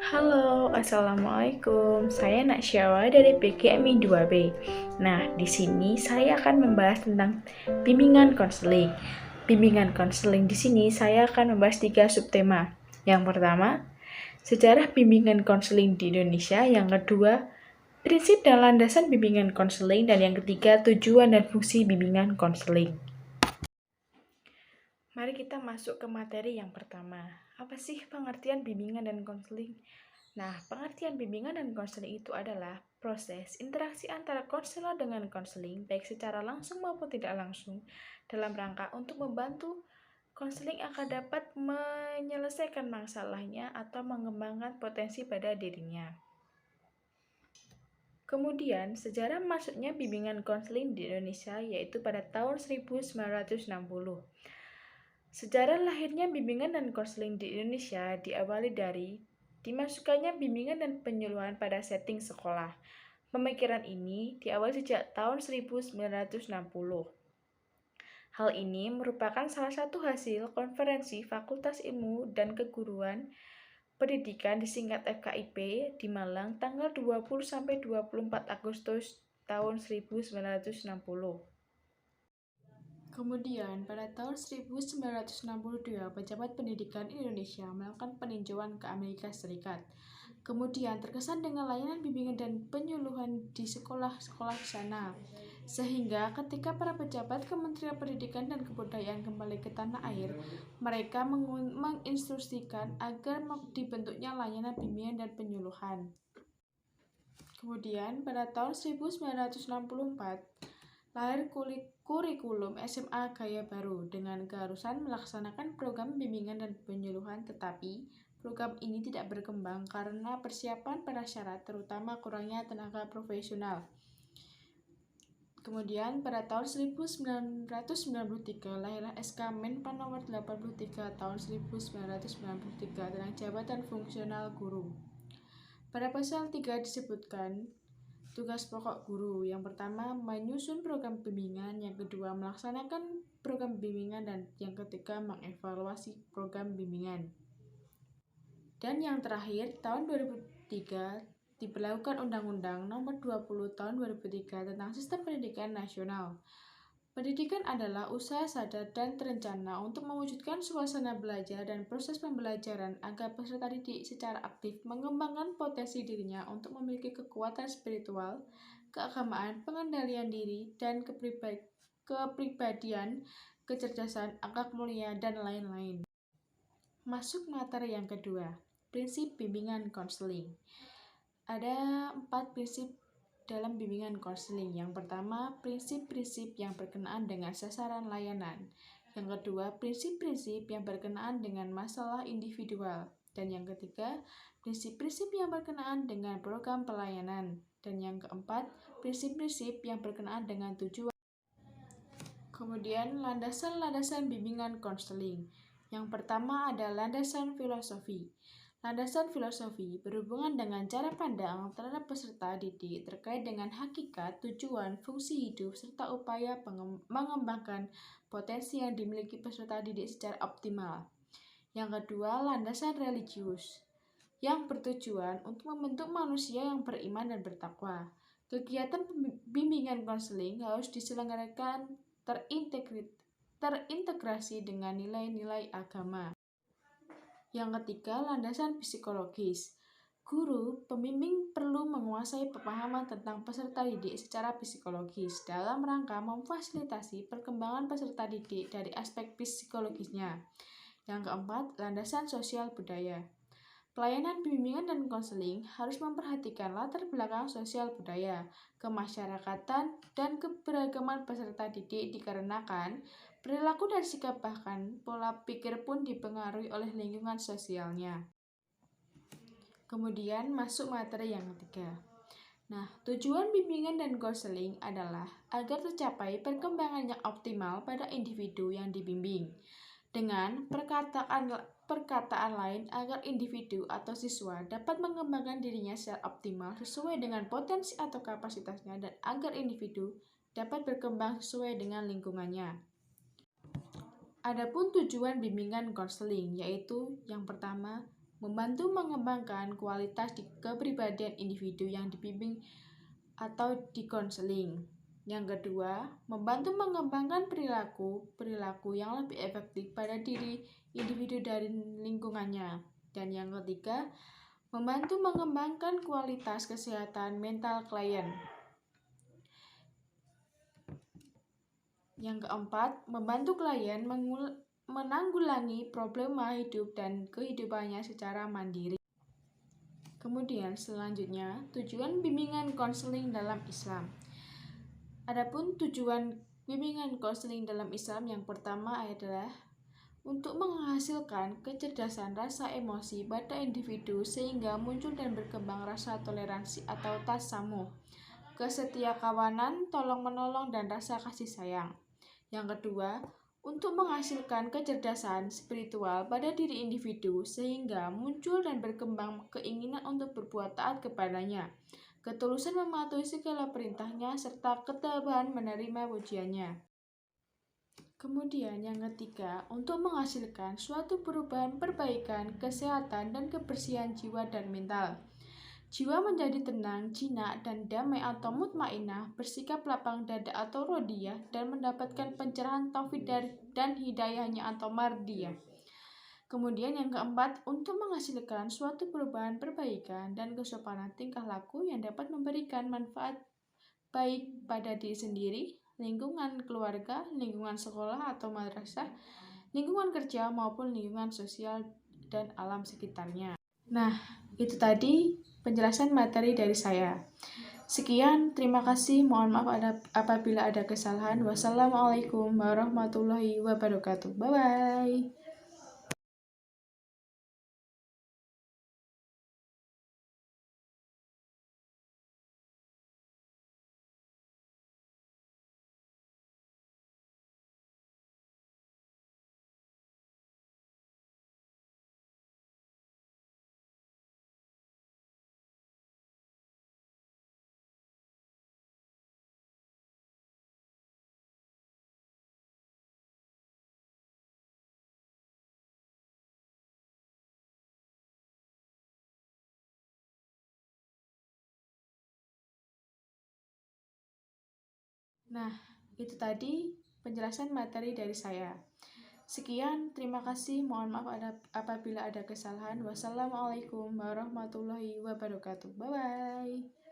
Halo, Assalamualaikum. Saya Naksyawa dari PGMI 2B. Nah, di sini saya akan membahas tentang bimbingan konseling. Bimbingan konseling di sini saya akan membahas 3 subtema. Yang pertama, sejarah bimbingan konseling di Indonesia. Yang kedua, prinsip dan landasan bimbingan konseling. Dan yang ketiga, tujuan dan fungsi bimbingan konseling. Mari kita masuk ke materi yang pertama. Apa sih pengertian bimbingan dan konseling? Nah, pengertian bimbingan dan konseling itu adalah proses interaksi antara konselor dengan konseling, baik secara langsung maupun tidak langsung, dalam rangka untuk membantu konseling akan dapat menyelesaikan masalahnya atau mengembangkan potensi pada dirinya. Kemudian, sejarah masuknya bimbingan konseling di Indonesia yaitu pada tahun 1960. Sejarah lahirnya bimbingan dan konseling di Indonesia diawali dari dimasukkannya bimbingan dan penyuluhan pada setting sekolah. Pemikiran ini diawali sejak tahun 1960. Hal ini merupakan salah satu hasil konferensi Fakultas Ilmu dan Keguruan Pendidikan disingkat FKIP di Malang tanggal 20-24 Agustus tahun 1960. Kemudian, pada tahun 1962, pejabat pendidikan Indonesia melakukan peninjauan ke Amerika Serikat. Kemudian, terkesan dengan layanan bimbingan dan penyuluhan di sekolah-sekolah di sana. Sehingga ketika para pejabat Kementerian Pendidikan dan Kebudayaan kembali ke tanah air, mereka menginstruksikan agar dibentuknya layanan bimbingan dan penyuluhan. Kemudian, pada tahun 1964, lahir kurikulum SMA Gaya Baru dengan keharusan melaksanakan program bimbingan dan penyuluhan, tetapi program ini tidak berkembang karena persiapan prasyarat, terutama kurangnya tenaga profesional. Kemudian pada tahun 1993 lahirlah SK Menpan nomor 83 tahun 1993 tentang jabatan fungsional guru. Pada pasal 3 disebutkan tugas pokok guru. Yang pertama, menyusun program bimbingan. Yang kedua, melaksanakan program bimbingan. Dan yang ketiga, mengevaluasi program bimbingan. Dan yang terakhir, tahun 2003, diberlakukan Undang-Undang Nomor 20 Tahun 2003 tentang Sistem Pendidikan Nasional. Pendidikan adalah usaha sadar dan terencana untuk mewujudkan suasana belajar dan proses pembelajaran agar peserta didik secara aktif mengembangkan potensi dirinya untuk memiliki kekuatan spiritual, keagamaan, pengendalian diri, dan kepribadian, kecerdasan, akhlak mulia, dan lain-lain. Masuk materi yang kedua, prinsip bimbingan konseling. Ada 4 prinsip dalam bimbingan konseling. Yang pertama, prinsip-prinsip yang berkenaan dengan sasaran layanan. Yang kedua, prinsip-prinsip yang berkenaan dengan masalah individual. Dan yang ketiga, prinsip-prinsip yang berkenaan dengan program pelayanan. Dan yang keempat, prinsip-prinsip yang berkenaan dengan tujuan. Kemudian, landasan-landasan bimbingan konseling. Yang pertama ada landasan filosofi. Landasan filosofi berhubungan dengan cara pandang terhadap peserta didik terkait dengan hakikat, tujuan, fungsi hidup, serta upaya mengembangkan potensi yang dimiliki peserta didik secara optimal. Yang kedua, landasan religius, yang bertujuan untuk membentuk manusia yang beriman dan bertakwa. Kegiatan bimbingan konseling harus diselenggarakan terintegrasi dengan nilai-nilai agama. Yang ketiga, landasan psikologis. Guru, pembimbing perlu menguasai pemahaman tentang peserta didik secara psikologis dalam rangka memfasilitasi perkembangan peserta didik dari aspek psikologisnya. Yang keempat, landasan sosial budaya. Pelayanan bimbingan dan konseling harus memperhatikan latar belakang sosial budaya, kemasyarakatan, dan keberagaman peserta didik dikarenakan perilaku dan sikap bahkan pola pikir pun dipengaruhi oleh lingkungan sosialnya. Kemudian masuk materi yang ketiga. Nah, tujuan bimbingan dan konseling adalah agar tercapai perkembangan yang optimal pada individu yang dibimbing. Dengan perkataan lain agar individu atau siswa dapat mengembangkan dirinya secara optimal sesuai dengan potensi atau kapasitasnya dan agar individu dapat berkembang sesuai dengan lingkungannya. Adapun tujuan bimbingan konseling yaitu yang pertama, membantu mengembangkan kualitas kepribadian individu yang dibimbing atau dikonseling. Yang kedua, membantu mengembangkan perilaku yang lebih efektif pada diri individu dari lingkungannya. Dan yang ketiga, membantu mengembangkan kualitas kesehatan mental klien. Yang keempat, membantu klien menanggulangi problema hidup dan kehidupannya secara mandiri. Kemudian selanjutnya, tujuan bimbingan konseling dalam Islam. Adapun tujuan bimbingan konseling dalam Islam yang pertama adalah untuk menghasilkan kecerdasan rasa emosi pada individu sehingga muncul dan berkembang rasa toleransi atau tasamuh, kesetiakawanan, tolong-menolong, dan rasa kasih sayang. Yang kedua, untuk menghasilkan kecerdasan spiritual pada diri individu sehingga muncul dan berkembang keinginan untuk berbuat taat kepadanya, ketulusan mematuhi segala perintahnya, serta ketabahan menerima pujiannya. Kemudian yang ketiga, untuk menghasilkan suatu perubahan, perbaikan, kesehatan, dan kebersihan jiwa dan mental. Jiwa menjadi tenang, jinak, dan damai atau mutmainah, bersikap lapang dada atau rodiyah, dan mendapatkan pencerahan taufik dan hidayahnya atau mardiyah. Kemudian yang keempat, untuk menghasilkan suatu perubahan, perbaikan, dan kesopanan tingkah laku yang dapat memberikan manfaat baik pada diri sendiri, lingkungan keluarga, lingkungan sekolah atau madrasah, lingkungan kerja maupun lingkungan sosial dan alam sekitarnya. Nah, itu tadi penjelasan materi dari saya. Sekian, terima kasih. Mohon maaf apabila ada kesalahan. Wassalamualaikum warahmatullahi wabarakatuh. Bye-bye. Nah, itu tadi penjelasan materi dari saya. Sekian, terima kasih. Mohon maaf apabila ada kesalahan. Wassalamualaikum warahmatullahi wabarakatuh. Bye-bye.